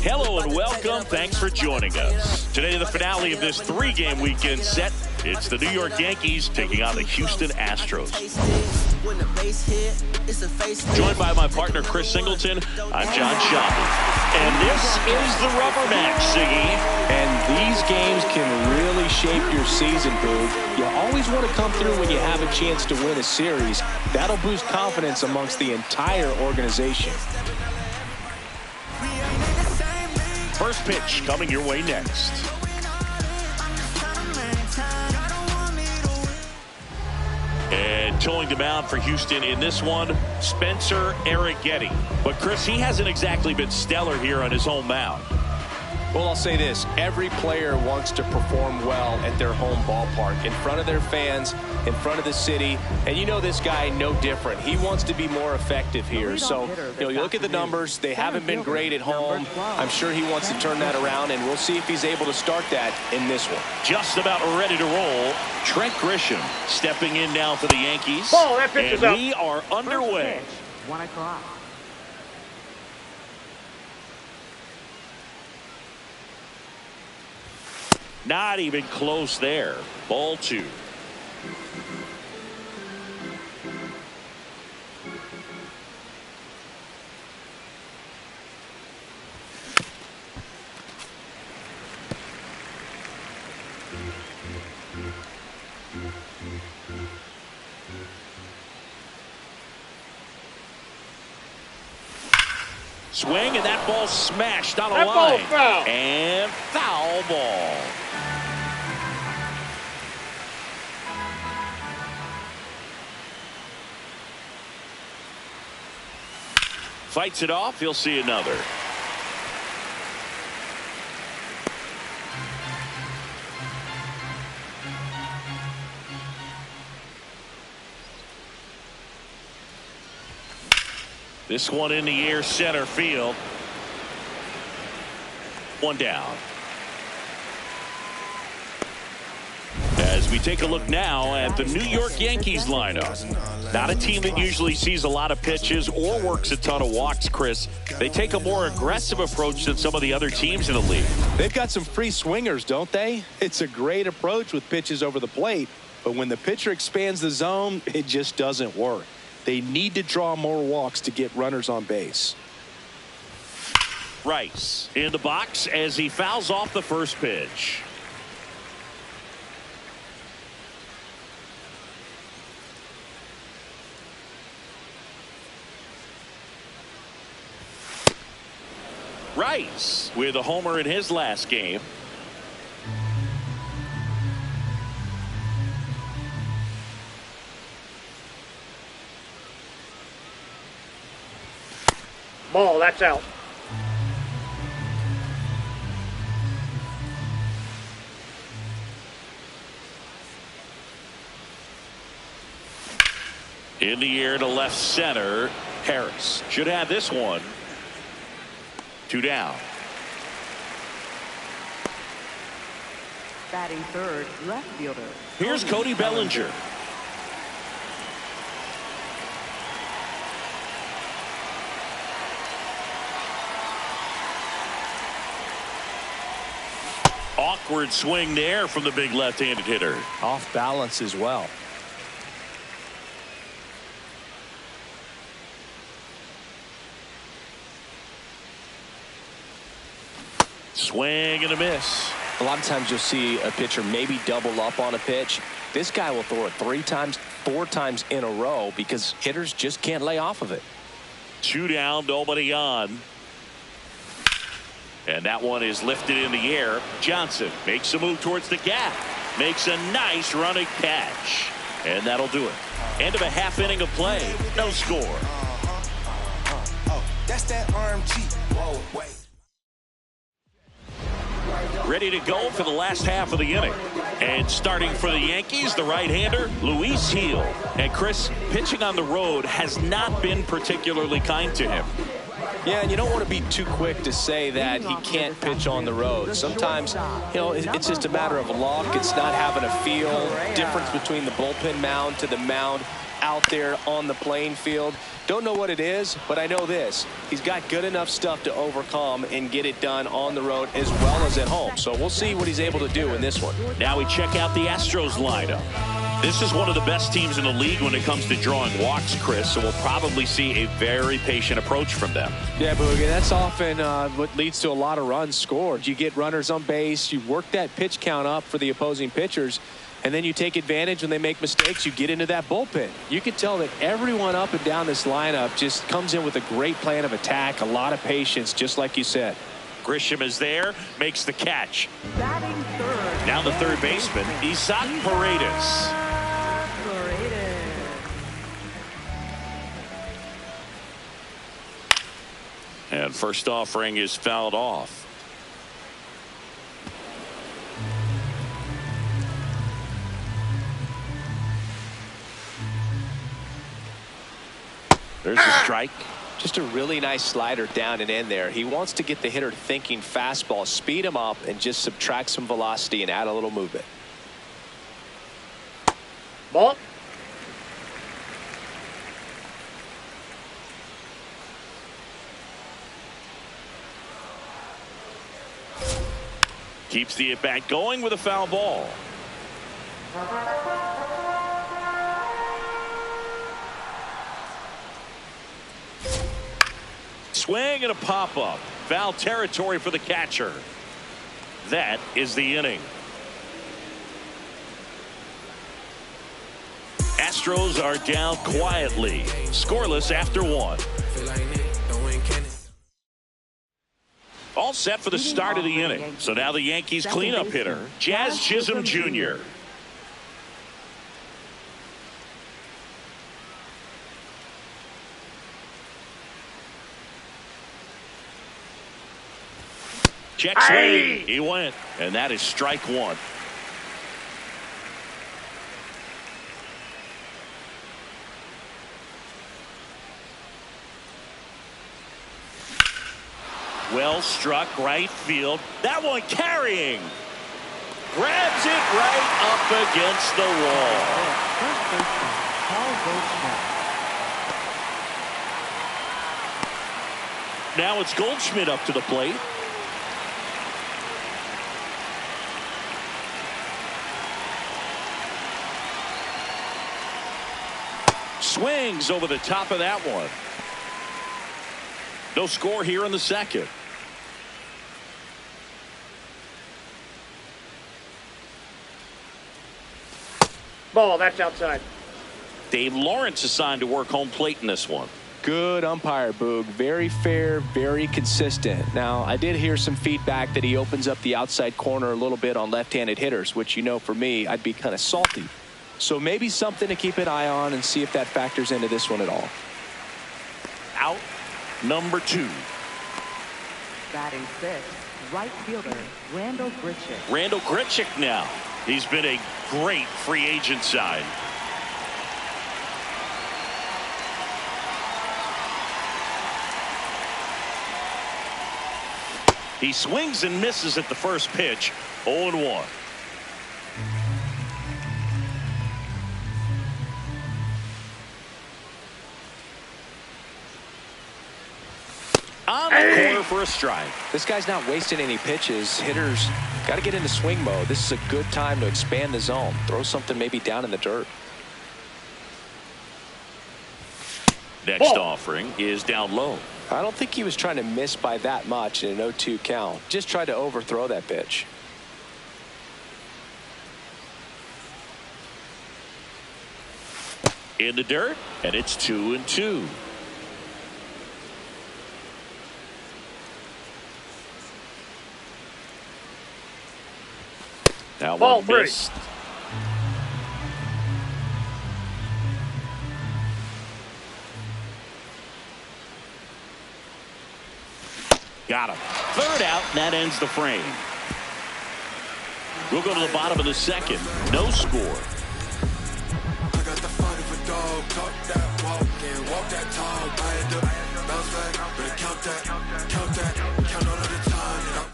Hello and welcome. Thanks for joining us. Today, the finale of this three-game weekend set. It's the New York Yankees taking on the Houston Astros. Joined by my partner, Chris Singleton, I'm John Schaub. And this is the rubber match, Siggy. And these games can really shape your season, Boog. You always want to come through when you have a chance to win a series. That'll boost confidence amongst the entire organization. First pitch coming your way next. And towing the mound for Houston in this one, Spencer Arrighetti. But Chris, he hasn't exactly been stellar here on his home mound. Well, I'll say this. Every player wants to perform well at their home ballpark, in front of their fans, in front of the city. And you know this guy no different. He wants to be more effective here. So, you look at the numbers. They haven't been great at home. I'm sure he wants to turn that around, and we'll see if he's able to start that in this one. Just about ready to roll. Trent Grisham stepping in now for the Yankees. Ball, that pitch is up. We are underway. 1 o'clock. Not even close there. Ball 2. Swing, and that ball smashed on a line. Ball foul. And foul ball. Fights it off. He'll see another. This one in the air, center field. One down. As we take a look now at the New York Yankees lineup. Not a team that usually sees a lot of pitches or works a ton of walks, Chris. They take a more aggressive approach than some of the other teams in the league. They've got some free swingers, don't they? It's a great approach with pitches over the plate. But when the pitcher expands the zone, it just doesn't work. They need to draw more walks to get runners on base. Rice in the box as he fouls off the first pitch. Rice with a homer in his last game. Ball, that's out. In the air to left center. Harris should have this one. 2 down. Batting third, left fielder. Here's Cody Bellinger. Awkward swing there from the big left-handed hitter. Off balance as well. Swing and a miss. A lot of times you'll see a pitcher maybe double up on a pitch. This guy will throw it 3 times, 4 times in a row because hitters just can't lay off of it. 2 down, nobody on. And that one is lifted in the air. Johnson makes a move towards the gap. Makes a nice running catch. And that'll do it. End of a half inning of play. No score. That's that RMG. Whoa, wait. Ready to go for the last half of the inning. And starting for the Yankees, the right-hander, Luis Gil. And Chris, pitching on the road has not been particularly kind to him. Yeah, and you don't want to be too quick to say that he can't pitch on the road. Sometimes, it's just a matter of luck. It's not having a feel. Difference between the bullpen mound to the mound out there on the playing field. Don't know what it is, but I know this. He's got good enough stuff to overcome and get it done on the road as well as at home. So we'll see what he's able to do in this one. Now we check out the Astros lineup. This is one of the best teams in the league when it comes to drawing walks, Chris, so we'll probably see a very patient approach from them. Yeah, Boogie, that's often what leads to a lot of runs scored. You get runners on base, you work that pitch count up for the opposing pitchers, and then you take advantage when they make mistakes. You get into that bullpen. You can tell that everyone up and down this lineup just comes in with a great plan of attack, a lot of patience, just like you said. Grisham is there, makes the catch. Batting third. Now the third baseman, Isaac Paredes. And first offering is fouled off. There's a strike. Just a really nice slider down and in there. He wants to get the hitter thinking fastball, speed him up, and just subtract some velocity and add a little movement. Ball. Keeps the at-bat going with a foul ball. Swing and a pop-up. Foul territory for the catcher. That is the inning. Astros are down quietly, scoreless after one. All set for the start of the inning. So now the Yankees cleanup hitter, Jazz Chisholm Jr. Check swing. He went, and that is strike one. Well struck right field. That one carrying. Grabs it right up against the wall. Now it's Goldschmidt up to the plate. Swings over the top of that one. No score here in the second. Ball, that's outside. Dave Lawrence assigned to work home plate in this one. Good umpire, Boog. Very fair, very consistent. Now, I did hear some feedback that he opens up the outside corner a little bit on left-handed hitters, which, you know, for me, I'd be kind of salty. So maybe something to keep an eye on and see if that factors into this one at all. Out number 2. Batting fifth, right fielder, Randall Grichuk. Randall Grichuk now. He's been a great free agent sign. He swings and misses at the first pitch. 0-1. On the corner for a strike. This guy's not wasting any pitches. Hitters got to get into swing mode. This is a good time to expand the zone. Throw something maybe down in the dirt. Next offering is down low. I don't think he was trying to miss by that much in an 0-2 count. Just tried to overthrow that pitch. In the dirt, and it's 2-2. Now Ball one three. missed. Got him. Third out, and that ends the frame. We'll go to the bottom of the second. No score. I got the fight of a dog, talk that walk and walk that talk. I had to bounce back, better count that, count all of the time.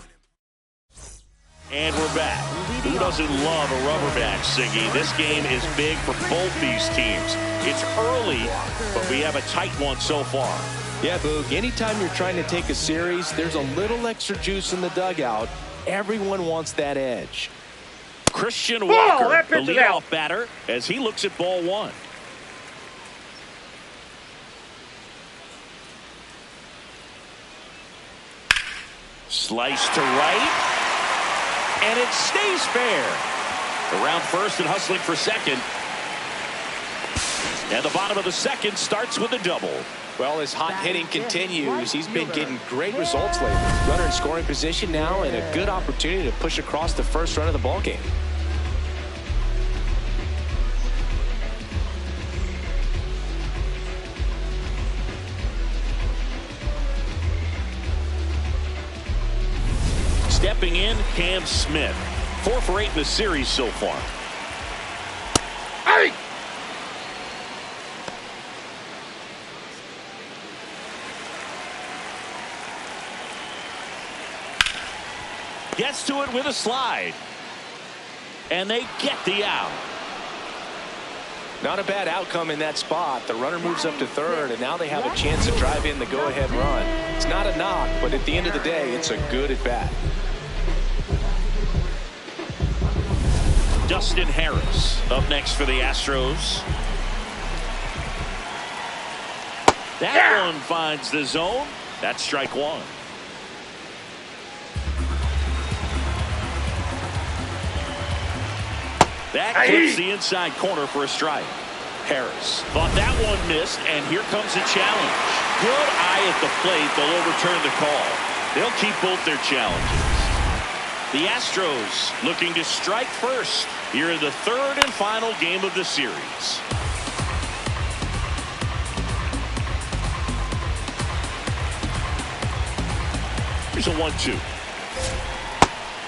And we're back. Who doesn't love a rubber match, Siggy? This game is big for both these teams. It's early, but we have a tight one so far. Yeah, Boog, anytime you're trying to take a series, there's a little extra juice in the dugout. Everyone wants that edge. Christian Walker, the leadoff batter, as he looks at ball one. Slice to right. And it stays fair. Around first and hustling for second. And the bottom of the second starts with a double. Well, his hot hitting continues. He's been getting great results lately. Runner in scoring position now and a good opportunity to push across the first run of the ballgame. Stepping in, Cam Smith. 4 for 8 in the series so far. Hey! Gets to it with a slide. And they get the out. Not a bad outcome in that spot. The runner moves up to third, and now they have a chance to drive in the go-ahead run. It's not a knock, but at the end of the day, it's a good at-bat. Dustin Harris up next for the Astros. That one finds the zone. That's strike one. That clips the inside corner for a strike. Harris thought that one missed, and here comes a challenge. Good eye at the plate. They'll overturn the call. They'll keep both their challenges. The Astros looking to strike first here in the third and final game of the series. Here's a 1-2.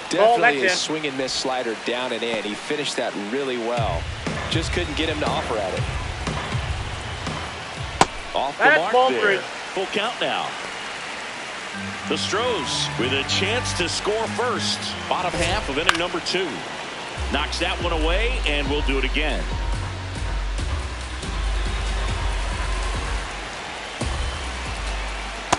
Definitely a swing and miss slider down and in. He finished that really well. Just couldn't get him to offer at it. Off the mark there. Full count now. The Astros with a chance to score first. Bottom half of inning number 2. Knocks that one away, and we'll do it again.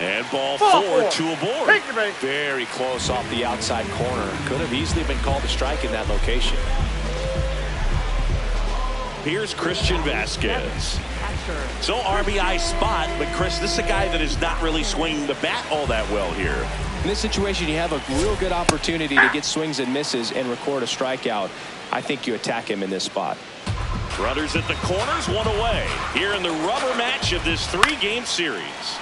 And ball 4, 2 aboard. Very close off the outside corner. Could have easily been called a strike in that location. Here's Christian Vasquez. So RBI spot, but Chris, this is a guy that is not really swinging the bat all that well here. In this situation, you have a real good opportunity to get swings and misses and record a strikeout. I think you attack him in this spot. Runners at the corners, one away. Here in the rubber match of this 3-game series.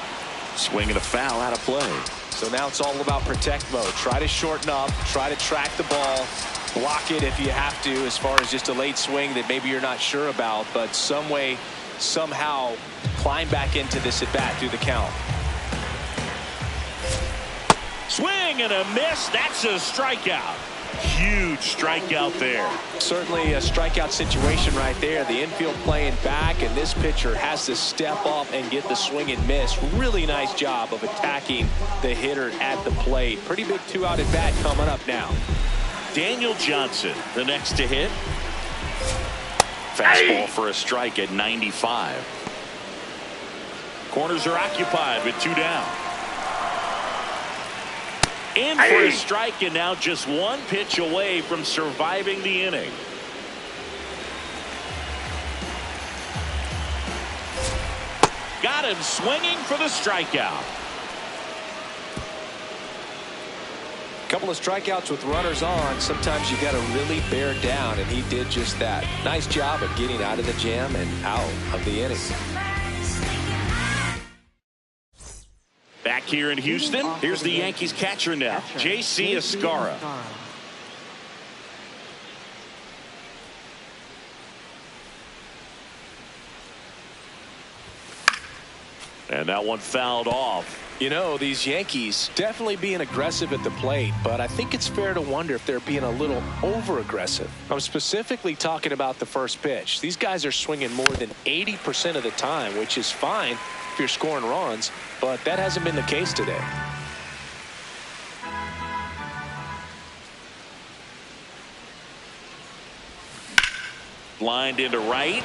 Swing and a foul out of play. So now it's all about protect mode. Try to shorten up, try to track the ball, block it if you have to, as far as just a late swing that maybe you're not sure about, but some way, somehow climb back into this at bat through the count. Swing and a miss. That's a strikeout. Huge strikeout there. Certainly a strikeout situation right there. The infield playing back, and this pitcher has to step up and get the swing and miss. Really nice job of attacking the hitter at the plate. Pretty big 2-out at bat coming up now. Daniel Johnson, the next to hit. Fastball for a strike at 95. Corners are occupied with 2 down. In for a strike, and now just 1 pitch away from surviving the inning. Got him swinging for the strikeout. Couple of strikeouts with runners on. Sometimes you got to really bear down, and he did just that. Nice job of getting out of the jam and out of the inning. Back here in Houston, here's the Yankees catcher now, J.C. Escarra. And that one fouled off. You know, these Yankees definitely being aggressive at the plate, but I think it's fair to wonder if they're being a little over-aggressive. I'm specifically talking about the first pitch. These guys are swinging more than 80% of the time, which is fine if you're scoring runs, but that hasn't been the case today. Lined into right.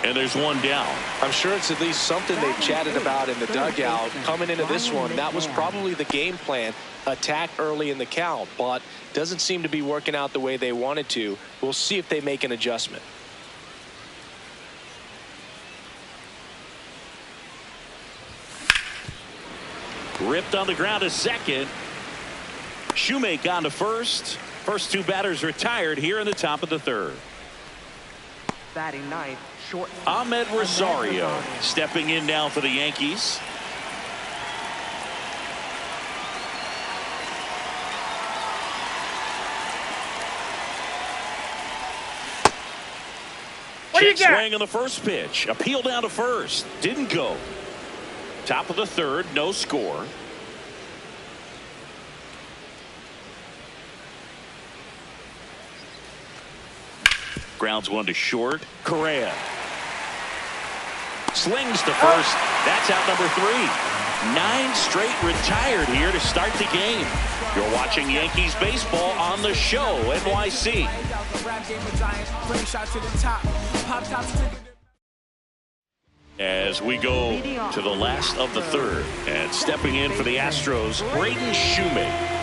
And there's one down. I'm sure it's at least something they've chatted about in the dugout. Coming into this one, that was probably the game plan. Attack early in the count, but doesn't seem to be working out the way they wanted to. We'll see if they make an adjustment. Ripped on the ground to second. Shoemake on to first. First two batters retired here in the top of the third. Batting ninth, short. Ahmed Rosario stepping in now for the Yankees. What do you got? Swing on the first pitch. Appeal down to first. Didn't go. Top of the third. No score. Grounds one to short. Correa slings to first. That's out number 3. 9 straight retired here to start the game. You're watching Yankees baseball on the show, NYC. As we go to the last of the third, and stepping in for the Astros, Braden Shoemake.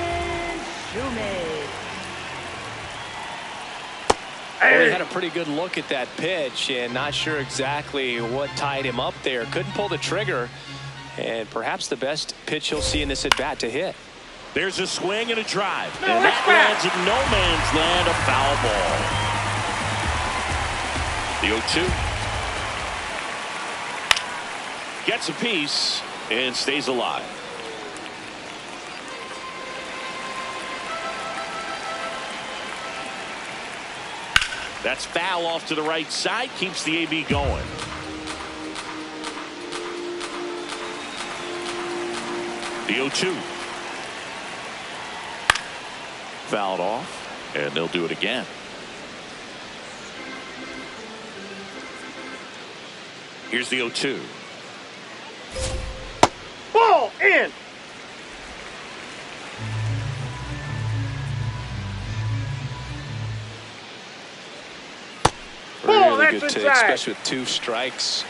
Well, he had a pretty good look at that pitch and not sure exactly what tied him up there. Couldn't pull the trigger, and perhaps the best pitch he'll see in this at bat to hit. There's a swing and a drive, and that lands in no man's land, a foul ball. The 0-2 gets a piece and stays alive. That's foul off to the right side, keeps the AB going. The 0-2. Fouled off, and they'll do it again. Here's the 0-2. Ball in. Really good take, especially with 2 strikes.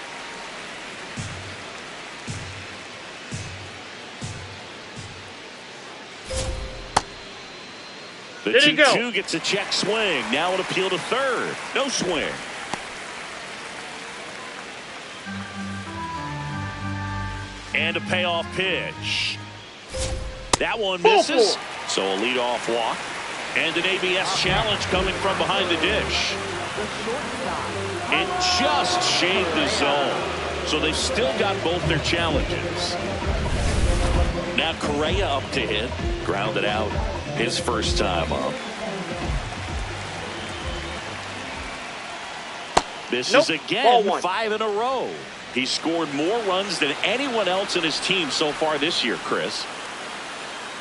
The 2-2 gets a check swing. Now an appeal to third. No swing. And a payoff pitch. That one misses. So a leadoff walk. And an ABS challenge coming from behind the dish. It just shaved the zone. So they've still got both their challenges. Now Correa up to hit. Grounded out his first time up. This is again 5 in a row. He scored more runs than anyone else in his team so far this year, Chris.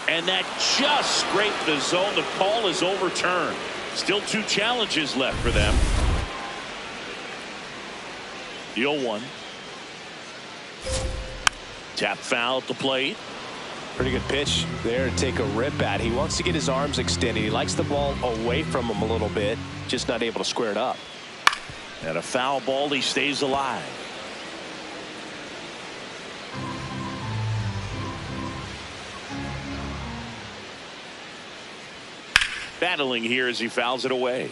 And that just scraped the zone. The call is overturned. Still 2 challenges left for them. The 0-1. Tap foul at the plate. Pretty good pitch there to take a rip at. He wants to get his arms extended. He likes the ball away from him a little bit. Just not able to square it up. And a foul ball. He stays alive. Battling here as he fouls it away.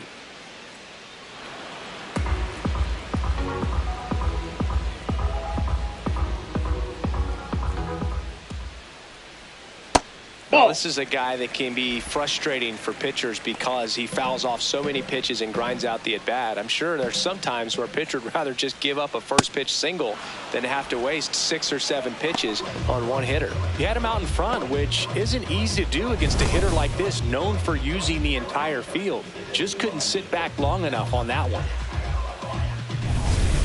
Well, this is a guy that can be frustrating for pitchers because he fouls off so many pitches and grinds out the at-bat. I'm sure there's some times where a pitcher would rather just give up a first pitch single than have to waste 6 or 7 pitches on one hitter. He had him out in front, which isn't easy to do against a hitter like this, known for using the entire field. Just couldn't sit back long enough on that one.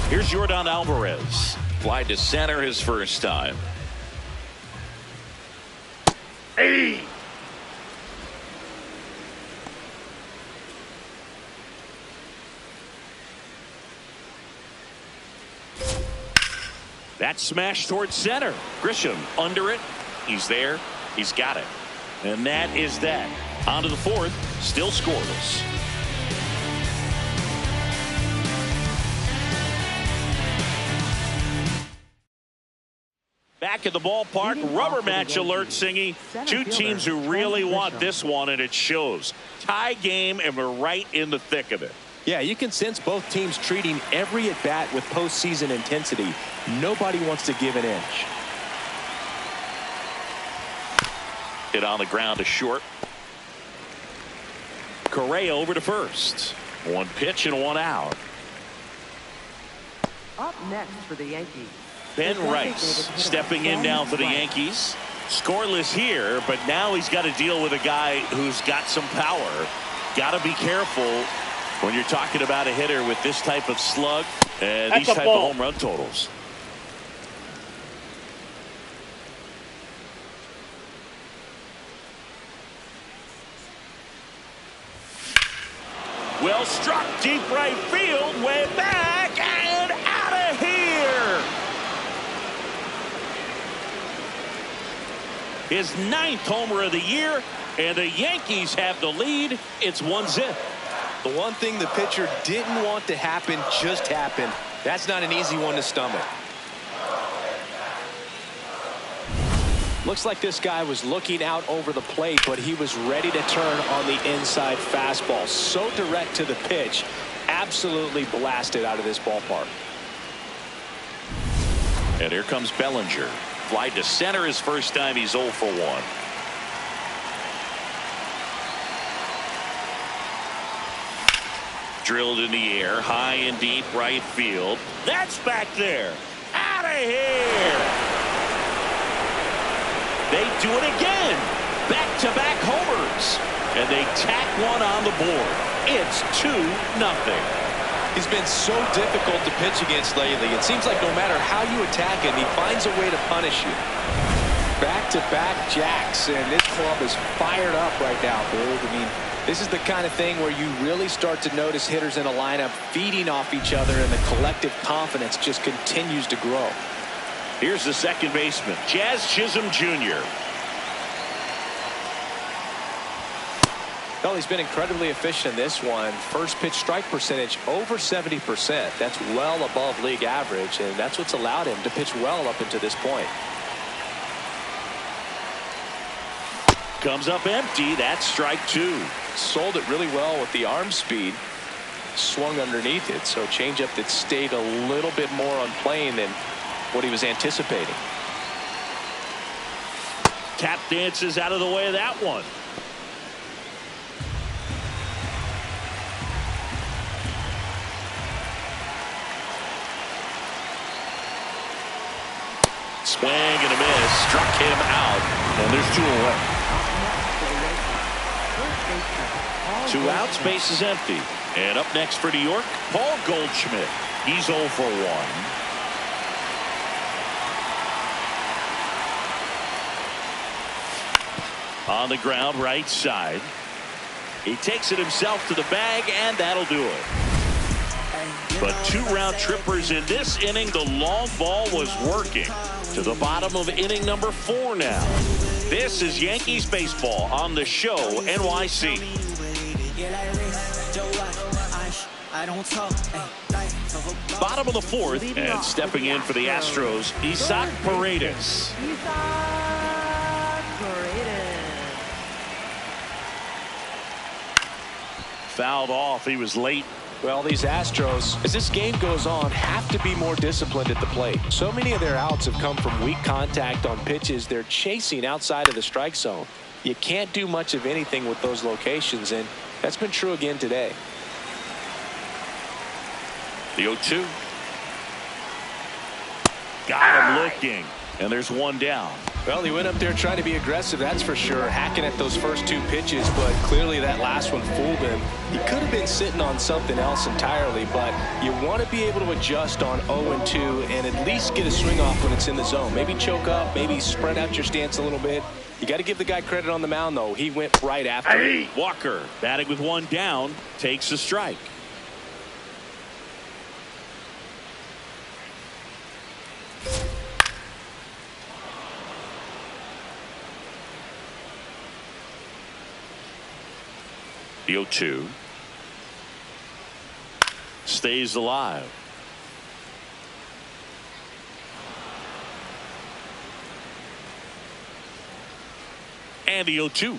Here's Yordan Alvarez. Fly to center his first time. Hey. That smash towards center. Grisham under it. He's there. He's got it. And that is that. On to the 4th. Still scoreless. back at the ballpark. Rubber match alert singing. Two teams who really want this one, and it shows. Tie game, and we're right in the thick of it. Yeah, you can sense both teams treating every at-bat with postseason intensity. Nobody wants to give an inch. Hit on the ground to short. Correa over to first. One pitch and one out. Up next for the Yankees, Ben Rice stepping in now for the Yankees. Scoreless here, but now he's got to deal with a guy who's got some power. Got to be careful when you're talking about a hitter with this type of slug and these type of home run totals. Well struck, deep right field, way back and out of here. His 9th homer of the year, and the Yankees have the lead. It's 1-0. The one thing the pitcher didn't want to happen just happened. That's not an easy one to stomach. Looks like this guy was looking out over the plate, but he was ready to turn on the inside fastball. So direct to the pitch. Absolutely blasted out of this ballpark. And here comes Bellinger. Fly to center his first time. He's 0 for 1. Drilled in the air, high and deep right field. That's back there. Out of here. They do it again. Back-to-back homers. And they tack one on the board. It's 2-0. He's been so difficult to pitch against lately. It seems like no matter how you attack him, he finds a way to punish you. Back-to-back jacks, and this club is fired up right now, Bull. I mean, this is the kind of thing where you really start to notice hitters in a lineup feeding off each other, and the collective confidence just continues to grow. Here's the second baseman, Jazz Chisholm Jr. Well, he's been incredibly efficient in this one. First pitch strike percentage over 70%. That's well above league average, and that's what's allowed him to pitch well up until this point. Comes up empty. That's strike 2. Sold it really well with the arm speed. Swung underneath it, so changeup that stayed a little bit more on plane than what he was anticipating. Tap dances out of the way of that one. Swing and a miss. Struck him out. And there's 2 away. 2 outs, base is empty. And up next for New York, Paul Goldschmidt. He's 0 for 1. On the ground, right side. He takes it himself to the bag, and that'll do it. But 2 round trippers in this inning. The long ball was working. To the bottom of inning number 4 now. This is Yankees baseball on the show, NYC. Bottom of the 4th, and stepping in for the Astros, Isaac Paredes. Fouled off. He was late. Well, these Astros, as this game goes on, have to be more disciplined at the plate. So many of their outs have come from weak contact on pitches they're chasing outside of the strike zone. You can't do much of anything with those locations, and that's been true again today. The 0-2. Got him looking. And there's 1 down. Well, he went up there trying to be aggressive, that's for sure, hacking at those first 2 pitches, but clearly that last one fooled him. He could have been sitting on something else entirely, but you want to be able to adjust on 0-2 and at least get a swing off when it's in the zone. Maybe choke up, maybe spread out your stance a little bit. You got to give the guy credit on the mound, though. He went right after it. Walker, batting with 1 down, takes a strike. The 0-2 stays alive. And the 0-2.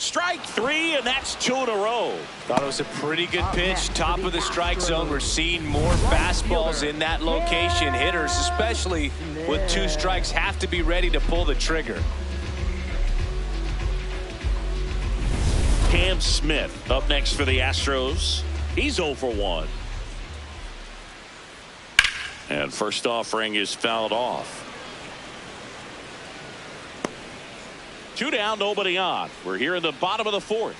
Strike three, and that's 2 in a row. Thought it was a pretty good pitch. Top of the strike zone. We're seeing more fastballs in that location. Hitters, especially with 2 strikes, have to be ready to pull the trigger. Cam Smith up next for the Astros. He's 0 for 1. And first offering is fouled off. 2 down, nobody on. We're here in the bottom of the 4th.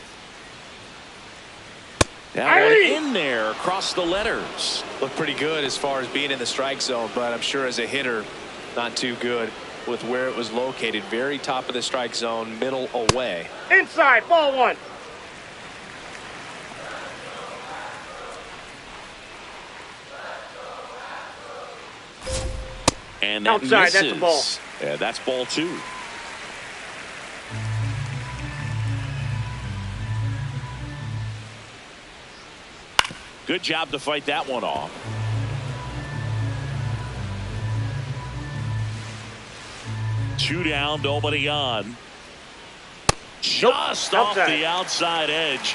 That one in there across the letters. Looked pretty good as far as being in the strike zone, but I'm sure as a hitter, not too good with where it was located. Very top of the strike zone, middle away. Inside, ball 1. And that outside, misses. that's a ball. Yeah, that's ball 2. Good job to fight that one off. Two down, nobody on. Just off the outside edge.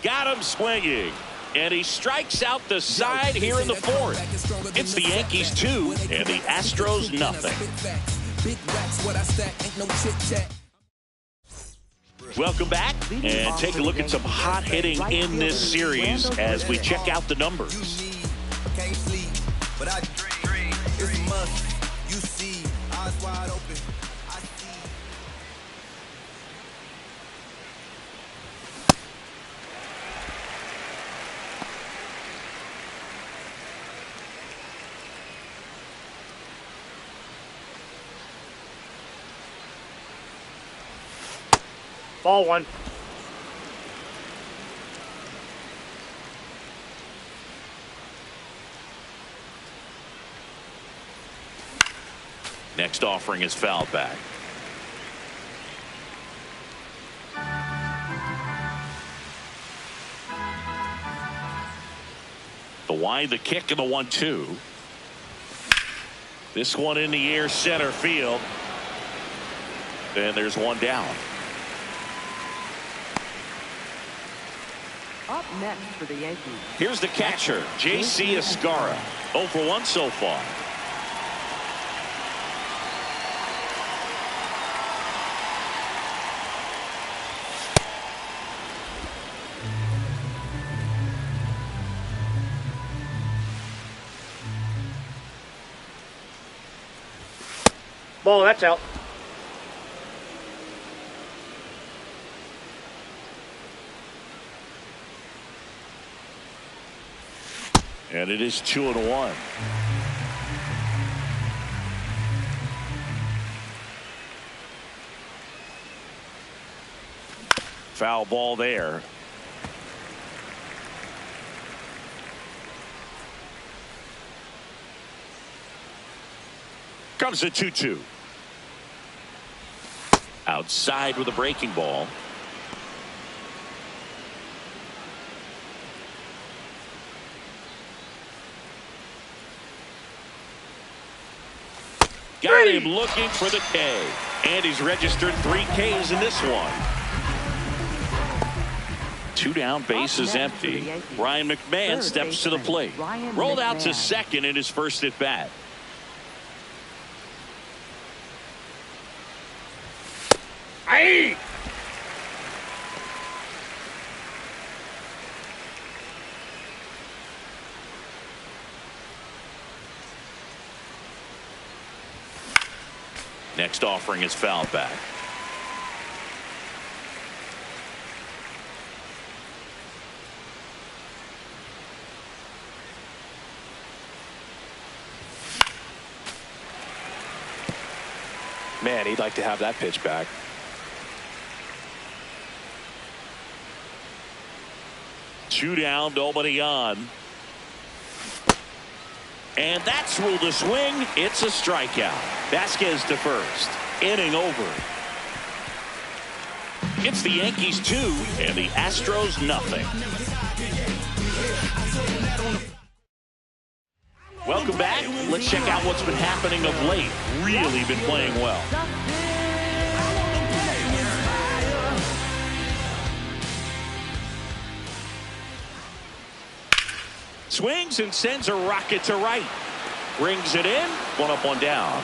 Got him swinging. And he strikes out the side here in the 4th. It's the Yankees 2 and the Astros nothing. Welcome back and take a look at some hot hitting in this series as we check out the numbers. Ball 1. Next offering is fouled back. The wide, the kick, and the 1-2. This one in the air, center field. And there's one down. Up next for the Yankees. Here's the catcher, J.C. Escarra. 0 for 1 so far. Ball, that's out. And it is 2-1. Foul ball there. Comes the 2-2. Outside with a breaking ball. Got him looking for the K. And he's registered 3 Ks in this one. 2 down, base is empty. Ryan McMahon steps to the plate. Rolled out to second in his first at bat. Aye. Next offering is fouled back. Man, he'd like to have that pitch back. Two down, nobody on. And that's ruled a swing. It's a strikeout. Vasquez to first. Inning over. It's the Yankees 2 and the Astros nothing. Welcome back. Let's check out what's been happening of late. Really been playing well. Swings and sends a rocket to right. Brings it in. One up, one down.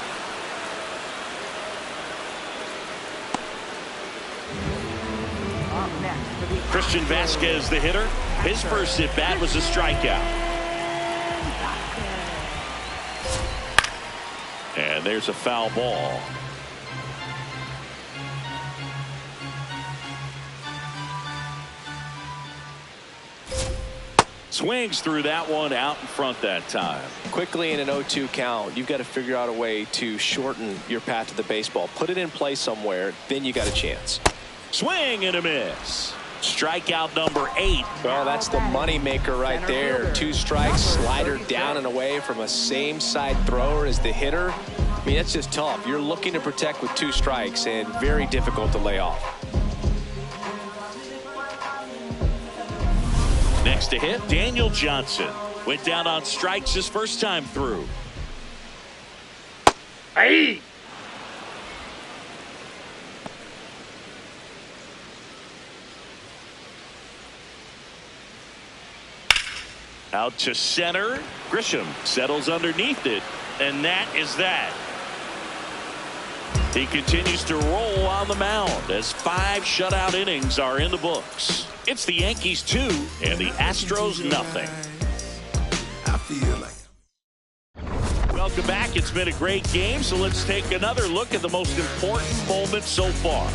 Christian Vasquez, the hitter. His first at bat was a strikeout. And there's a foul ball. Swings through that one, out in front that time. Quickly in an 0-2 count, you've got to figure out a way to shorten your path to the baseball. Put it in play somewhere, then you got a chance. Swing and a miss. Strikeout number 8. Well, that's the money maker right there. 2 strikes, slider down and away from a same side thrower as the hitter. I mean, that's just tough. You're looking to protect with 2 strikes and very difficult to lay off. Next to hit, Daniel Johnson. Went down on strikes his first time through. Hey! Out to center. Grisham settles underneath it, and that is that. He continues to roll on the mound as 5 shutout innings are in the books. It's the Yankees 2 and the Astros nothing. I feel like. Welcome back. It's been a great game, so let's take another look at the most important moment so far.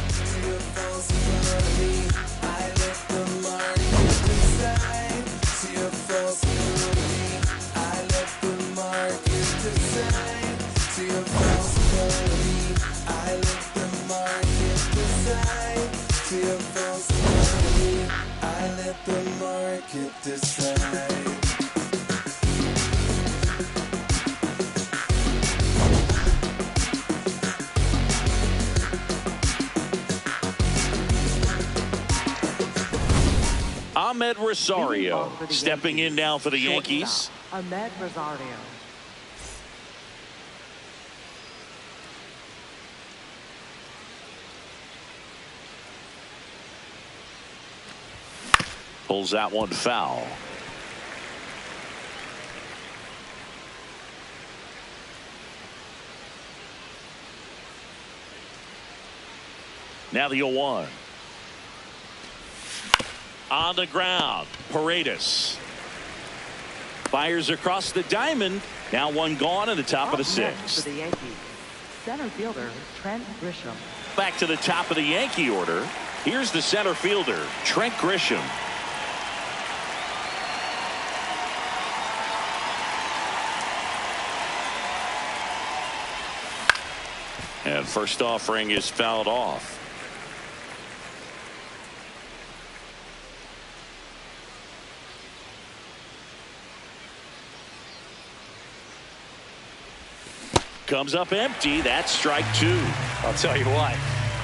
Ahmed Rosario stepping in now for the Yankees. Ahmed Rosario. Pulls that one foul. Now the 0-1. On the ground, Paredes fires across the diamond. Now one gone in the top of the 6th. For the Yankees, center fielder Trent Grisham. Back to the top of the Yankee order. Here's the center fielder, Trent Grisham. And first offering is fouled off. Comes up empty. That's strike 2. I'll tell you what,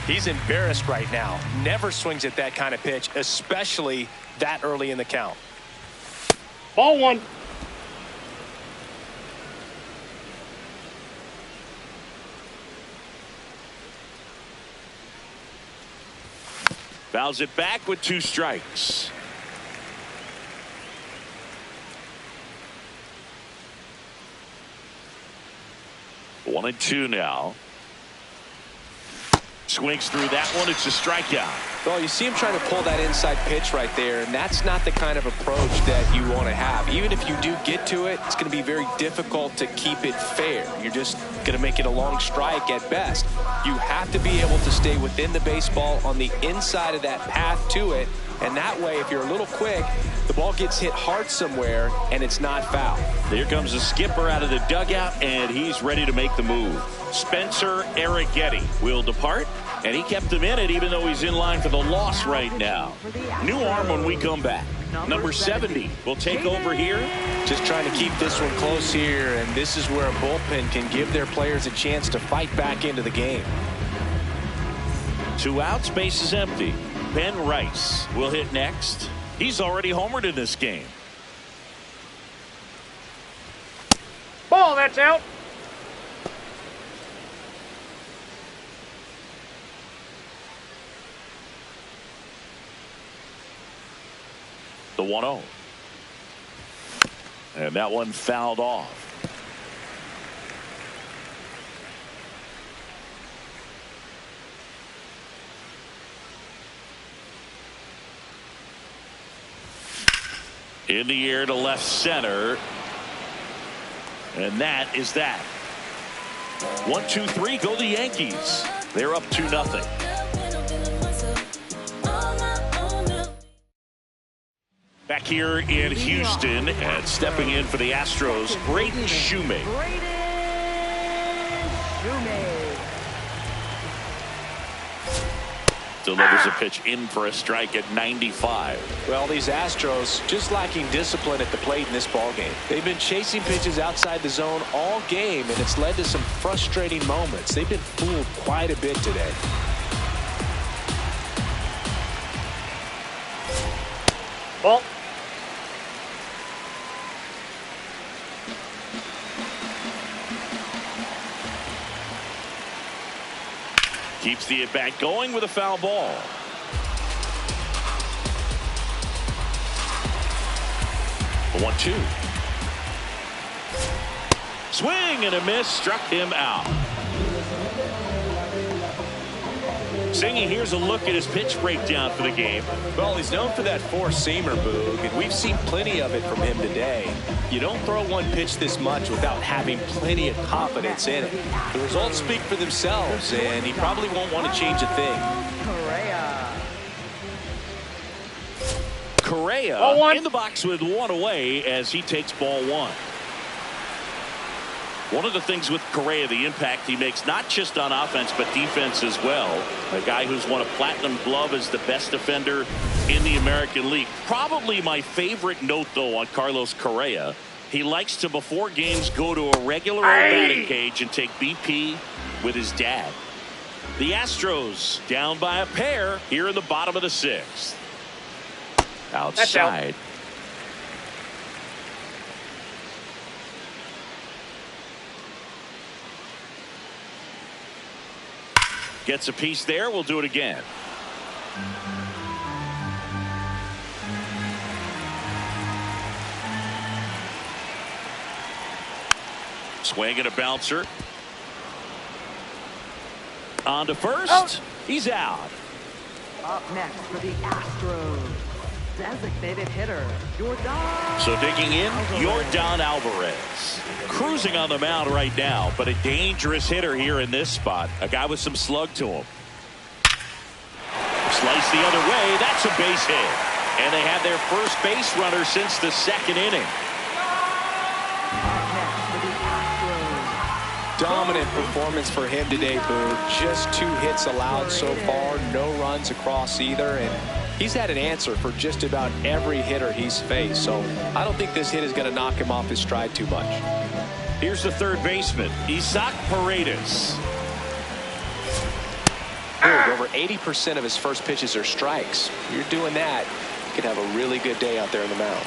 he's embarrassed right now. Never swings at that kind of pitch, especially that early in the count. Ball 1. Fouls it back with 2 strikes. One and 2 now. Swings through that one. It's a strikeout. Well, you see him trying to pull that inside pitch right there, and that's not the kind of approach that you want to have. Even if you do get to it, it's going to be very difficult to keep it fair. You're just going to make it a long strike at best. You have to be able to stay within the baseball on the inside of that path to it, and that way, if you're a little quick, the ball gets hit hard somewhere, and it's not foul. Here comes the skipper out of the dugout, and he's ready to make the move. Spencer Arrighetti will depart, and he kept him in it even though he's in line for the loss right now. New arm when we come back. Number 70 will take over here. Just trying to keep this one close here, and this is where a bullpen can give their players a chance to fight back into the game. 2 outs, base is empty. Ben Rice will hit next. He's already homered in this game. ball. That's out. The 1-0. And that one fouled off. In the air to left center. And that is that. 1-2-3, go the Yankees. They're up 2-0. Back here in Houston and stepping in for the Astros, Braden Shoemake. Delivers a pitch in for a strike at 95. Well, these Astros just lacking discipline at the plate in this ballgame. They've been chasing pitches outside the zone all game, and it's led to some frustrating moments. They've been fooled quite a bit today. Ball. Keeps the at-bat going with a foul ball. The 1-2. Swing and a miss, struck him out. Singy, here's a look at his pitch breakdown for the game. Well, he's known for that four-seamer, Boog, and we've seen plenty of it from him today. You don't throw one pitch this much without having plenty of confidence in it. The results speak for themselves, and he probably won't want to change a thing. Correa in the box with one away as he takes ball one. One of the things with Correa, the impact he makes not just on offense but defense as well. A guy who's won a platinum glove as the best defender in the American League. Probably my favorite note though on Carlos Correa, he likes to before games go to a regular old batting cage and take BP with his dad. The Astros down by a pair here in the bottom of the sixth. Outside. Gets a piece there. We'll do it again. Swing and a bouncer. On to first. Out. He's out. Up next for the Astros, designated hitter, Yordan. So digging in, Yordan Alvarez. Cruising on the mound right now, but a dangerous hitter here in this spot. A guy with some slug to him. Slice the other way. That's a base hit. And they have their first base runner since the second inning. Up next for the Astros. Dominant performance for him today, Boog. Just 2 hits allowed so far. No runs across either. And he's had an answer for just about every hitter he's faced. So I don't think this hit is going to knock him off his stride too much. Here's the third baseman, Isaac Paredes. Over 80% of his first pitches are strikes. You're doing that, you can have a really good day out there on the mound.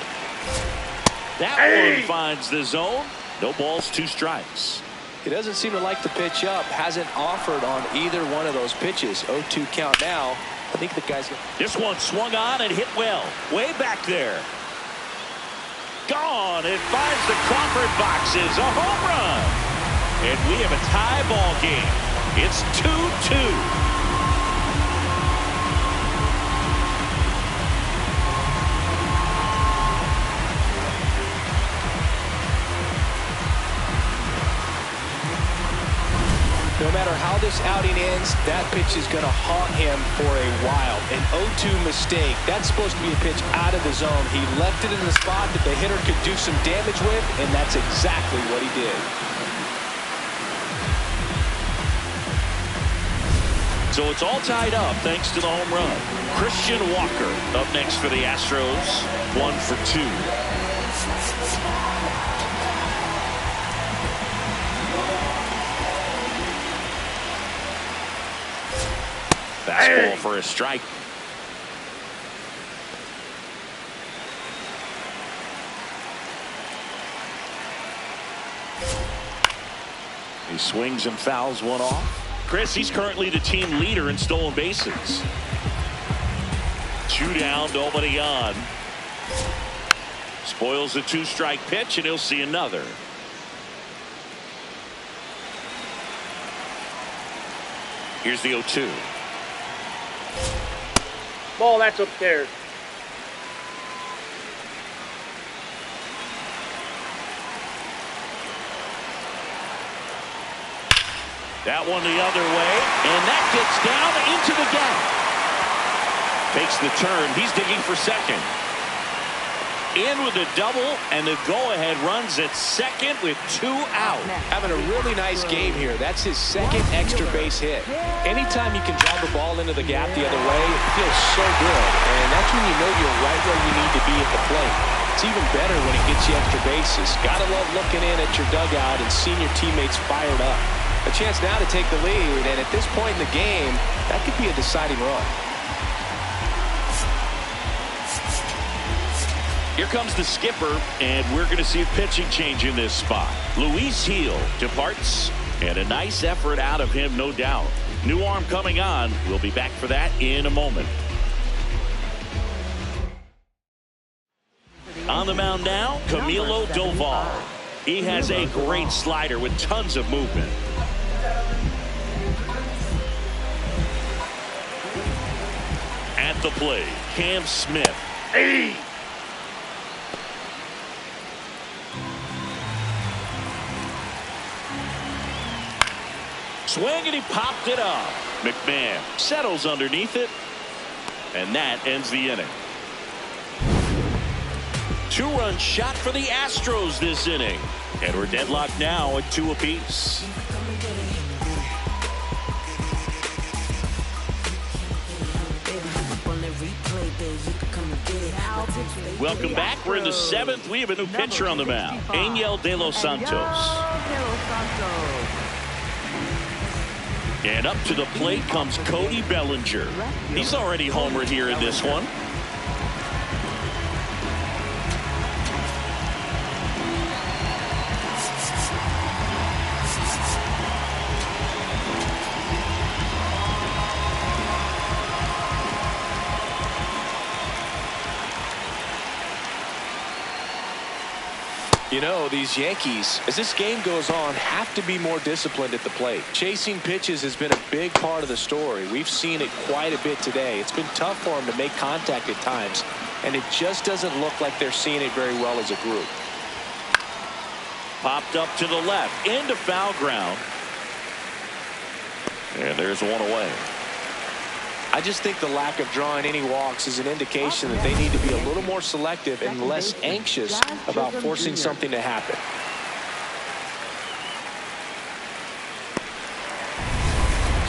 That one finds the zone. No balls, 2 strikes. He doesn't seem to like the pitch up. Hasn't offered on either one of those pitches. 0-2 count now. I think the guy's... This one swung on and hit well. Way back there. Gone. It finds the Crawford boxes. A home run. And we have a tie ball game. It's 2-2. No matter how this outing ends, that pitch is going to haunt him for a while. An 0-2 mistake. That's supposed to be a pitch out of the zone. He left it in the spot that the hitter could do some damage with, and that's exactly what he did. So it's all tied up thanks to the home run. Christian Walker up next for the Astros. 1 for 2. Fastball for a strike. He swings and fouls one off. Chris, he's currently the team leader in stolen bases. 2 down, nobody on. Spoils the 2-strike pitch, and he'll see another. Here's the 0-2. Ball, that's upstairs. That one the other way, and that gets down into the gap. Takes the turn. He's digging for second. In with a double, and the go-ahead runs at second with 2 out. Having a really nice game here. That's his second extra base hit. Anytime you can drive the ball into the gap the other way, it feels so good. And that's when you know you're right where you need to be at the plate. It's even better when it gets you extra bases. Gotta love looking in at your dugout and seeing your teammates fired up. A chance now to take the lead, and at this point in the game, that could be a deciding run. Here comes the skipper, and we're going to see a pitching change in this spot. Luis Gil departs, and a nice effort out of him, no doubt. New arm coming on. We'll be back for that in a moment. On the mound now, Camilo Doval. He has a great slider with tons of movement. At the plate, Cam Smith. Hey! Swing, and he popped it up. McMahon settles underneath it, and that ends the inning. 2-run shot for the Astros this inning, and we're deadlocked now at 2 apiece. Welcome back. We're in the 7th. We have a new pitcher on the mound, Angel De Los Santos. And up to the plate comes Cody Bellinger. He's already homered here in this one. You know, these Yankees, as this game goes on, have to be more disciplined at the plate. Chasing pitches has been a big part of the story. We've seen it quite a bit today. It's been tough for them to make contact at times, and it just doesn't look like they're seeing it very well as a group. Popped up to the left, into foul ground. And there's one away. I just think the lack of drawing any walks is an indication that they need to be a little more selective and less anxious about forcing something to happen.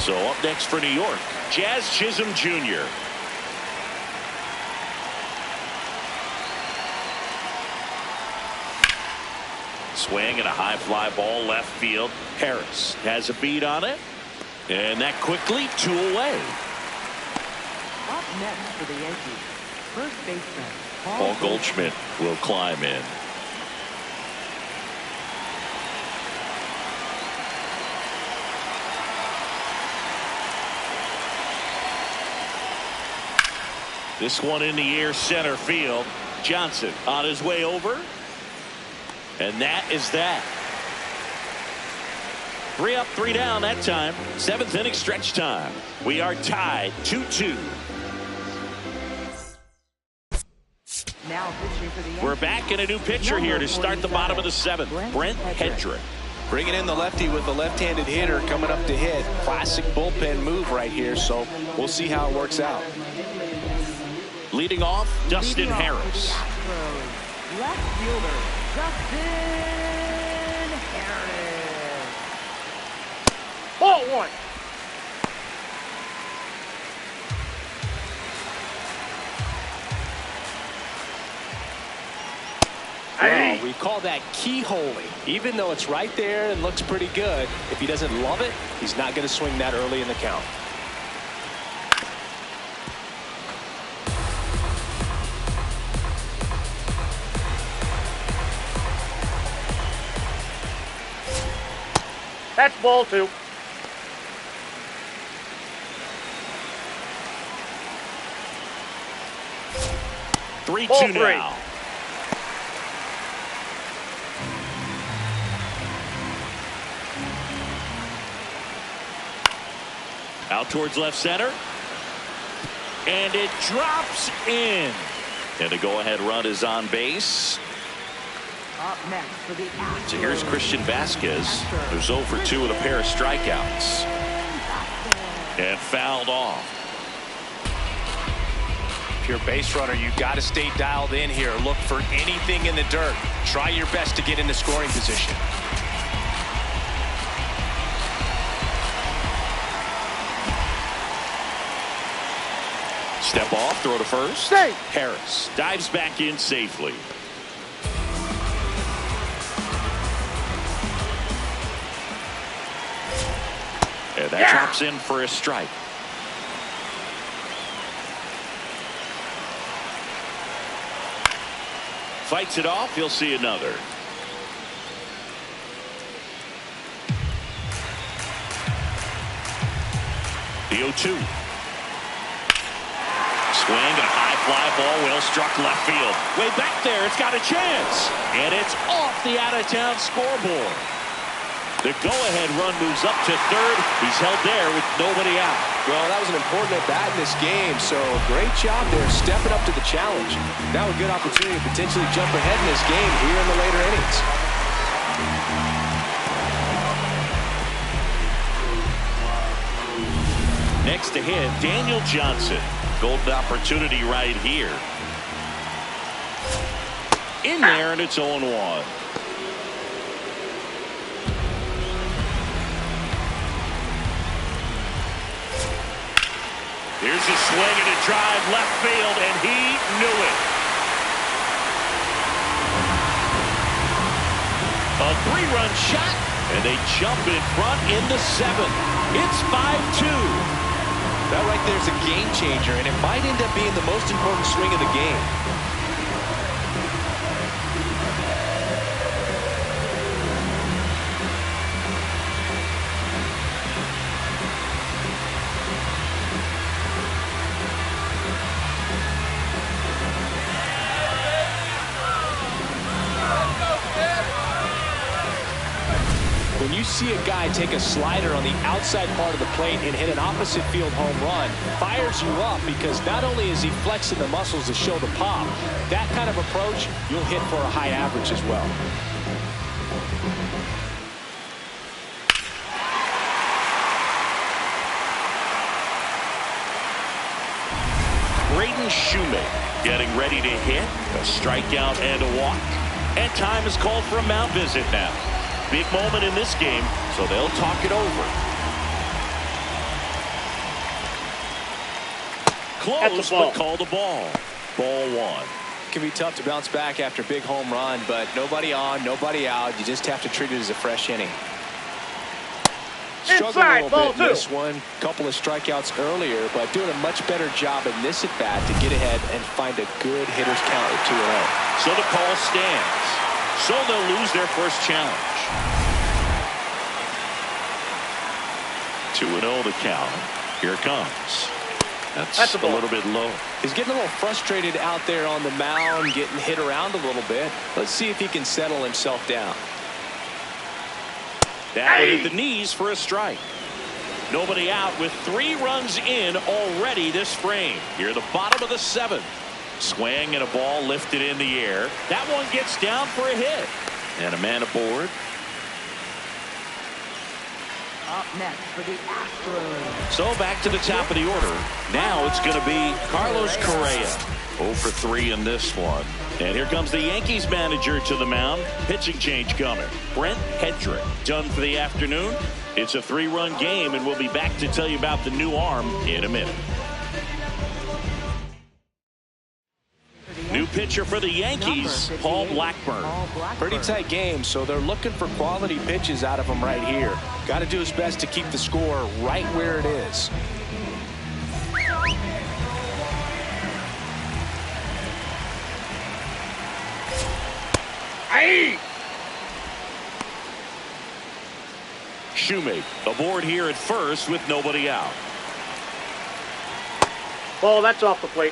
So up next for New York, Jazz Chisholm Jr. Swing and a high fly ball left field. Harris has a beat on it, and that quickly 2 away. Up next for the Yankees, first baseman Paul Goldschmidt will climb in. This one in the air, center field. Johnson on his way over, and that is that. 3 up, 3 down that time. 7th inning stretch time. We are tied 2-2. Now pitching for the Yankees. We're back in a new pitcher here to start the bottom of the 7th. Brent Hedrick. Bringing in the lefty with the left-handed hitter coming up to hit. Classic bullpen move right here, so we'll see how it works out. Leading off, Dustin Harris. Astros, left fielder, Dustin Harris. Ball 1. Hey. We call that keyholing. Even though it's right there and looks pretty good, if he doesn't love it, he's not going to swing that early in the count. That's ball 2. Three Ball 2 3. now. Out towards left center. And it drops in. And the go-ahead run is on base. Up next for the Astros. So here's Christian Vasquez, who's 0 for 2 with a pair of strikeouts. And fouled off. If you're a base runner, you got to stay dialed in here. Look for anything in the dirt. Try your best to get into scoring position. Step off, throw to first. Safe. Harris dives back in safely. And that drops in for a strike. Fights it off. You'll see another. The 0-2. Swing and a high fly ball, well struck left field. Way back there, it's got a chance. And it's off the out-of-town scoreboard. The go-ahead run moves up to third. He's held there with nobody out. Well, that was an important at-bat in this game, so great job there stepping up to the challenge. Now a good opportunity to potentially jump ahead in this game here in the later innings. Next to hit, Daniel Johnson. Golden opportunity right here. In there, and it's 0-1. Here's a swing and a drive left field, and he knew it. A 3-run shot, and they jump in front in the 7th. It's 5-2. That right there is a game changer, and it might end up being the most important swing of the game. When you see a guy take a slider on the outside part of the plate and hit an opposite field home run, fires you up because not only is he flexing the muscles to show the pop, that kind of approach, you'll hit for a high average as well. Braden Shoemaker getting ready to hit. A strikeout and a walk. And time is called for a mound visit now. Big moment in this game, so they'll talk it over. Close, but called a ball. Ball 1. It can be tough to bounce back after a big home run, but nobody on, nobody out. You just have to treat it as a fresh inning. Struggled a little bit in this one. Couple of strikeouts earlier, but doing a much better job in this at-bat to get ahead and find a good hitter's count at 2-0. So the call stands. So they'll lose their first challenge. 2-0 the count. Here it comes. That's a little bit low. He's getting a little frustrated out there on the mound, getting hit around a little bit. Let's see if he can settle himself down. That one at the knees for a strike. Nobody out with 3 runs in already this frame. Here at the bottom of the 7th. Swing and a ball lifted in the air. That one gets down for a hit. And a man aboard. Up next for the Astros. So back to the top of the order. Now it's going to be Carlos Correa. 0 for 3 in this one. And here comes the Yankees manager to the mound. Pitching change coming. Brent Hedrick done for the afternoon. It's a 3-run game, and we'll be back to tell you about the new arm in a minute. New pitcher for the Yankees, Paul Blackburn. Pretty tight game, so they're looking for quality pitches out of him right here. Got to do his best to keep the score right where it is. Shoemake aboard here at first with nobody out. Ball, that's off the plate.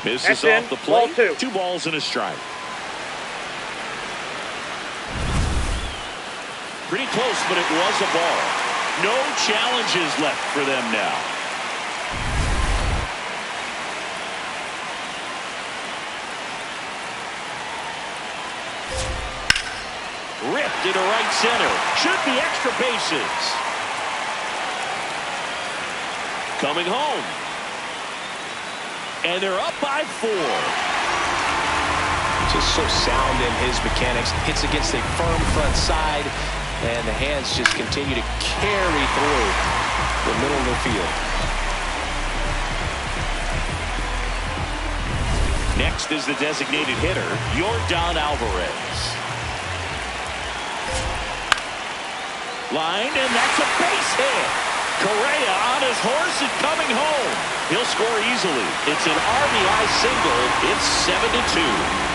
Misses That's off in. the plate. Ball 2. 2 balls and a strike. Pretty close, but it was a ball. No challenges left for them now. Ripped into right center. Should be extra bases. Coming home. And they're up by 4. Just so sound in his mechanics. Hits against a firm front side, and the hands just continue to carry through the middle of the field. Next is the designated hitter, Yordan Alvarez. Line, and that's a base hit. Correa on his horse and coming home. He'll score easily. It's an RBI single. It's 7-2.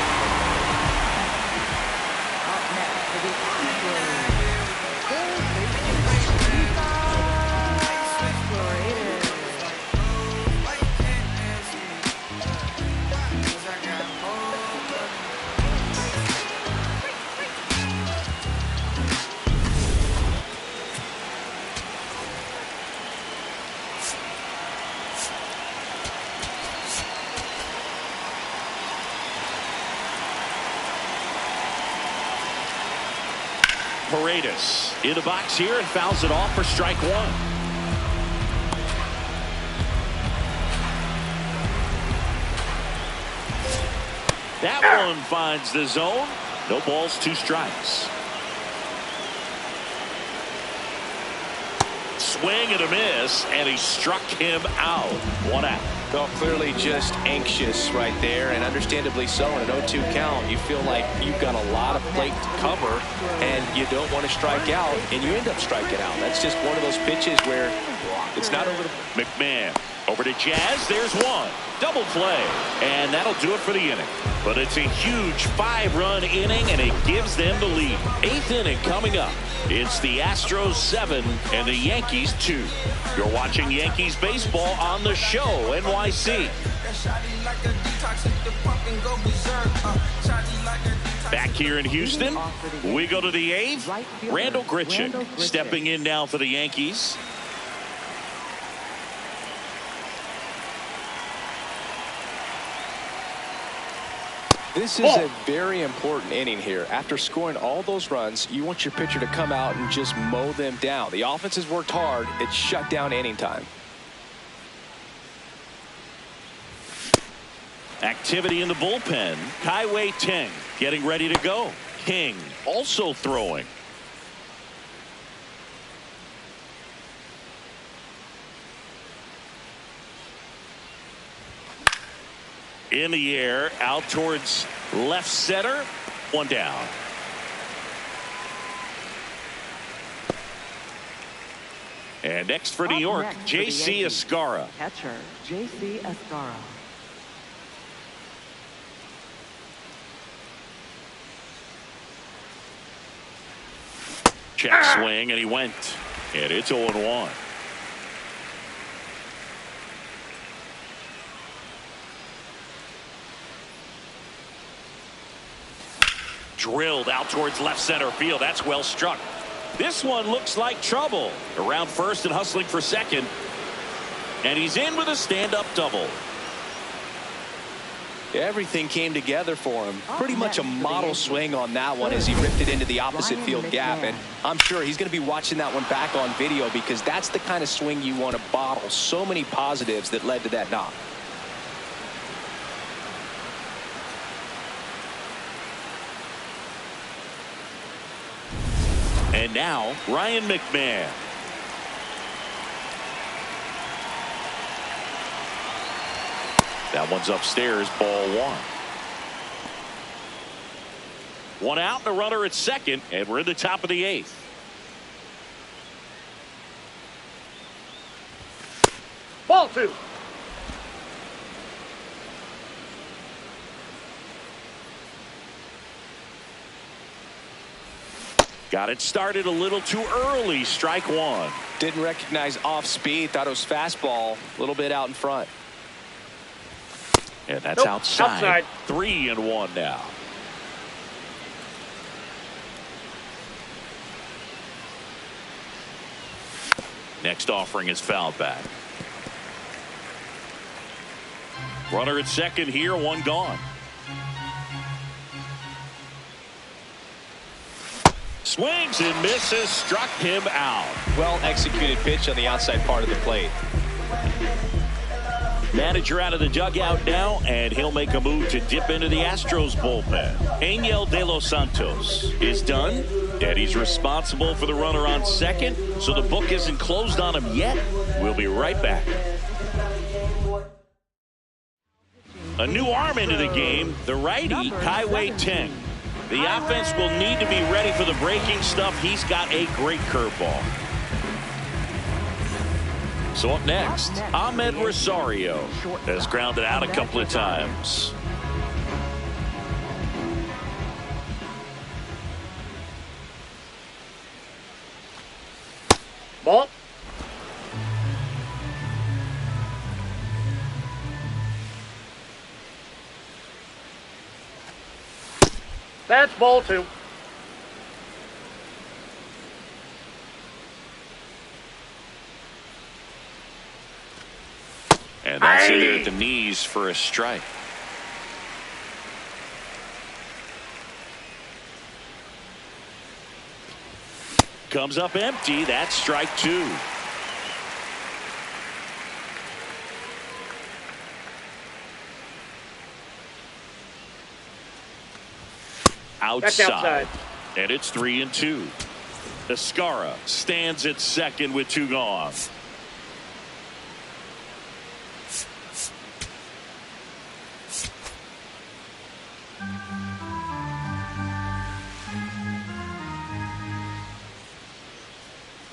Paredes in the box here and fouls it off for strike 1. That one finds the zone. No balls, 2 strikes. Swing and a miss, and he struck him out. 1 out. Well, clearly just anxious right there, and understandably so. In an 0-2 count, you feel like you've got a lot of plate to cover, and you don't want to strike out, and you end up striking out. That's just one of those pitches where it's not over the... McMahon over to Jazz. There's 1. Double play, and that'll do it for the inning. But it's a huge 5-run inning, and it gives them the lead. 8th inning coming up. It's the Astros 7 and the Yankees 2. You're watching Yankees baseball on the show, NYC. Back here in Houston, we go to the 8th. Randall Grichuk stepping in now for the Yankees. This is a very important inning here. After scoring all those runs, you want your pitcher to come out and just mow them down. The offense has worked hard. It's shut down inning time. Activity in the bullpen. Kaiwei Teng getting ready to go. King also throwing. In the air, out towards left center. 1 down. And next for New York, J.C. Escarra. Catcher, J.C. Escarra. Check swing, and he went. And it's 0-1. Drilled out towards left center field. That's well struck. This one looks like trouble. Around first and hustling for second. And he's in with a stand-up double. Everything came together for him. Pretty much a model swing on that one as he ripped it into the opposite field gap. And I'm sure he's going to be watching that one back on video, because that's the kind of swing you want to bottle. So many positives that led to that knock. And now, Ryan McMahon. That one's upstairs, ball 1. 1 out and a runner at second, and we're in the top of the 8th. Ball 2. Got it started a little too early. Strike one. Didn't recognize off speed. Thought it was fastball. A little bit out in front. And that's outside. 3-1 now. Next offering is fouled back. Runner at second here, one gone. Swings and misses, struck him out. Well executed pitch on the outside part of the plate. Manager out of the dugout now, and he'll make a move to dip into the Astros bullpen. Angel De Los Santos is done, and he's responsible for the runner on second, so the book isn't closed on him yet. We'll be right back. A new arm into the game, the righty, Kaiwei Teng. The offense will need to be ready for the breaking stuff. He's got a great curveball. So up next, Ahmed Rosario has grounded out a couple of times. Ball. That's ball two. And that's in there at the knees for a strike. Comes up empty. That's strike two. Outside. And it's 3-2. Escara stands at second with two gone.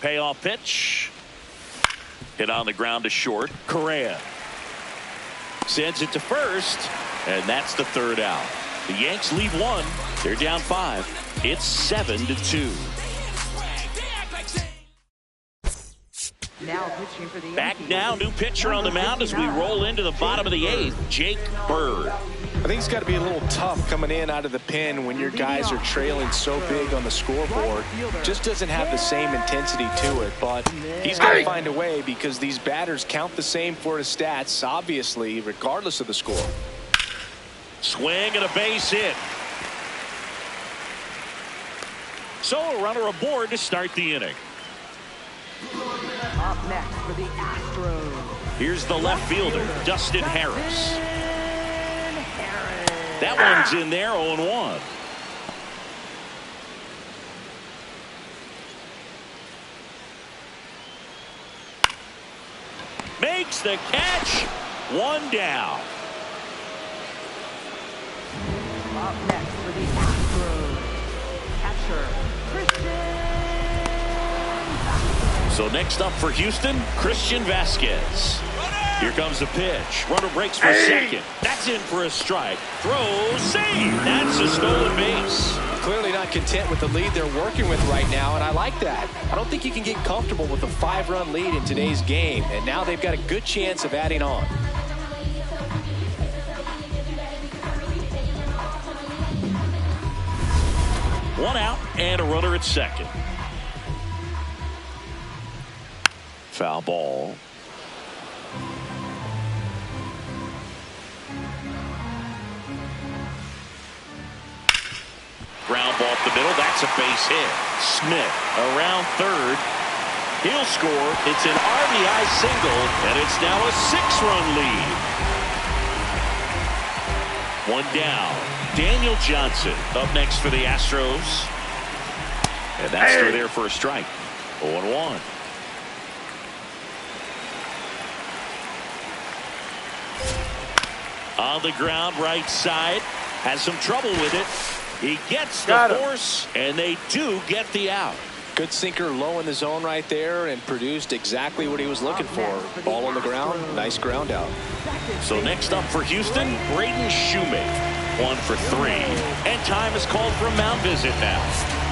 Payoff pitch. Hit on the ground to short. Correa sends it to first, and that's the third out. The Yanks leave one. They're down 5. It's 7-2. Now pitching for the Back Yankees. now, new pitcher on the mound as we roll into the bottom of the 8th. Jake Bird. I think it's got to be a little tough coming in out of the pen when your guys are trailing so big on the scoreboard. Just doesn't have the same intensity to it, but he's got to find a way because these batters count the same for his stats, obviously, regardless of the score. Swing and a base hit. So a runner aboard to start the inning. Up next for the Astros. Here's the left fielder, Dustin Harris. That one's in there, 0-1. Makes the catch. One down. Up next for the Astros. Catcher, Christian. So next up for Houston, Christian Vasquez. Here comes the pitch. Runner breaks for second. That's in for a strike. Throws, save. That's a stolen base. Clearly not content with the lead they're working with right now, and I like that. I don't think you can get comfortable with a 5-run lead in today's game, and now they've got a good chance of adding on. One out and a runner at second. Foul ball. Ground ball up the middle. That's a base hit. Smith around third. He'll score. It's an RBI single, and it's now a 6-run lead. One down. Daniel Johnson up next for the Astros. And that's through there for a strike. 0-1. On the ground, right side. Has some trouble with it. He gets the force, and they do get the out. Good sinker low in the zone right there and produced exactly what he was looking for. Ball on the ground, nice ground out. So next up for Houston, Braden Shoemaker. 1 for 3. And time is called for a mound visit now.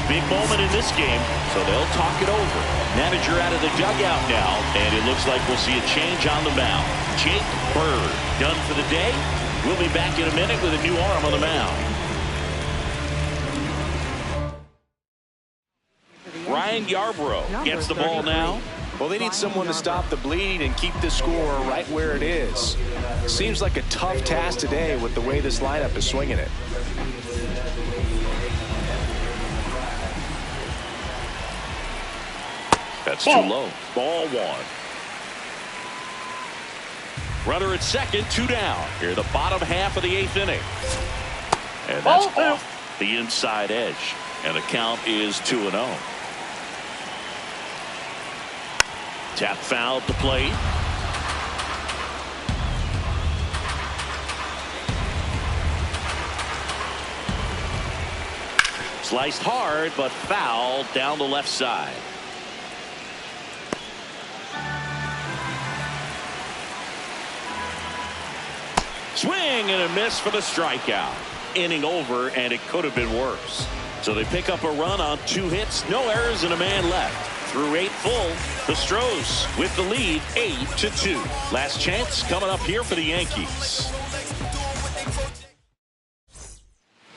Big moment in this game, so they'll talk it over. Manager out of the dugout now, and it looks like we'll see a change on the mound. Jake Bird done for the day. We'll be back in a minute with a new arm on the mound. Ryan Yarbrough gets the ball now. Well, they need someone to stop the bleeding and keep the score right where it is. Seems like a tough task today with the way this lineup is swinging it. That's too low. Ball one. Runner at second, 2 down. Here, the bottom half of the 8th inning. And that's off the inside edge. And the count is 2-0. Tap foul at the plate. Sliced hard, but foul down the left side. Swing and a miss for the strikeout. Inning over, and it could have been worse. So they pick up a run on 2 hits, no errors, and a man left. Through 8 full, the Astros with the lead 8-2. Last chance coming up here for the Yankees.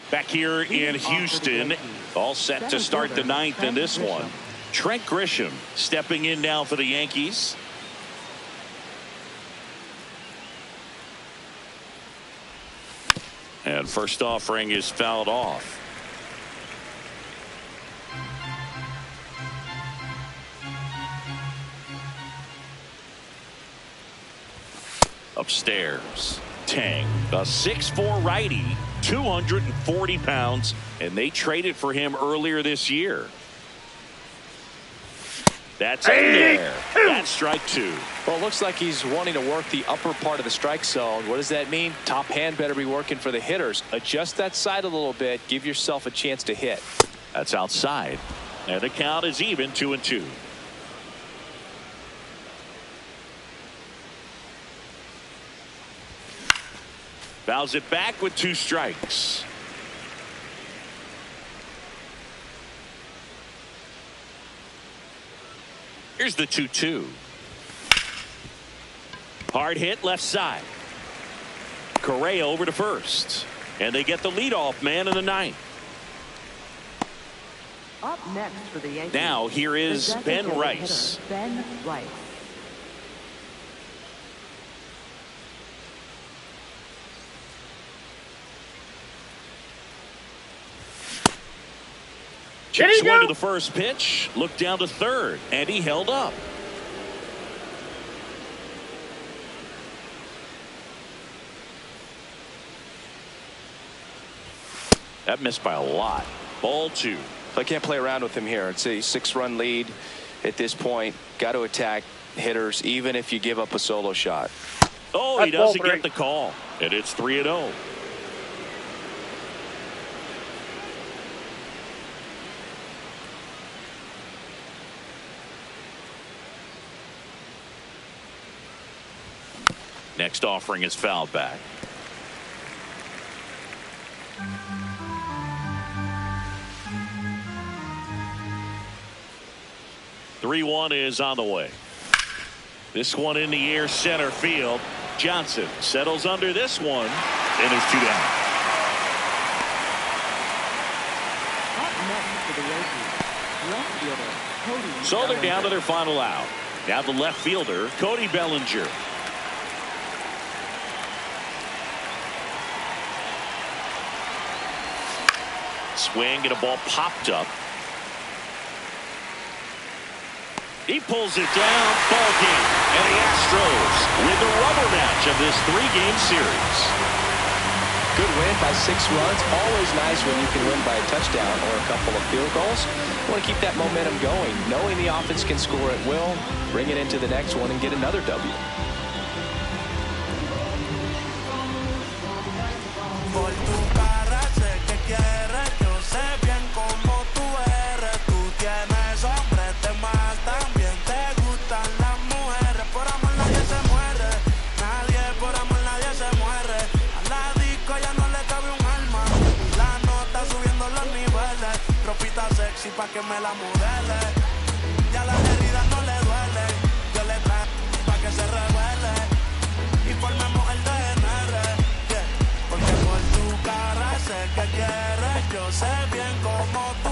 Back here in Houston, all set to start the 9th in this one. Trent Grisham stepping in now for the Yankees. And first offering is fouled off. Upstairs, Tang, a 6'4" righty, 240 pounds, and they traded for him earlier this year. That's in there. That's strike 2. Well, it looks like he's wanting to work the upper part of the strike zone. What does that mean? Top hand better be working for the hitters. Adjust that side a little bit. Give yourself a chance to hit. That's outside. And the count is even, 2-2. Fouls it back with 2 strikes. Here's the 2-2. Hard hit left side. Correa over to first. And they get the leadoff man in the 9th. Up next for the Yankees. Now here is Ben Rice. Ben Rice. Check swing to the first pitch. Looked down to third, and he held up. That missed by a lot. Ball 2. I can't play around with him here. It's a 6-run lead at this point. Got to attack hitters, even if you give up a solo shot. Oh, he doesn't get the call, and it's 3-0. Next offering is fouled back. (3-1) is on the way. This one in the air, center field. Johnson settles under this one, and is 2 down. Up next for the Yankees, left fielder Cody. So they're down to their final out. Now the left fielder, Cody Bellinger. Swing and a ball popped up. He pulls it down. Ball game. And the Astros win the rubber match of this 3-game series. Good win by 6 runs. Always nice when you can win by a touchdown or a couple of field goals. You want to keep that momentum going. Knowing the offense can score at will, bring it into the next one and get another W. sexy pa' que me la modele. Ya las heridas no le duelen. Yo le traigo pa' que se revele. Y formemos el DNR. Yeah. Porque por tu cara sé que quieres. Yo sé bien cómo tú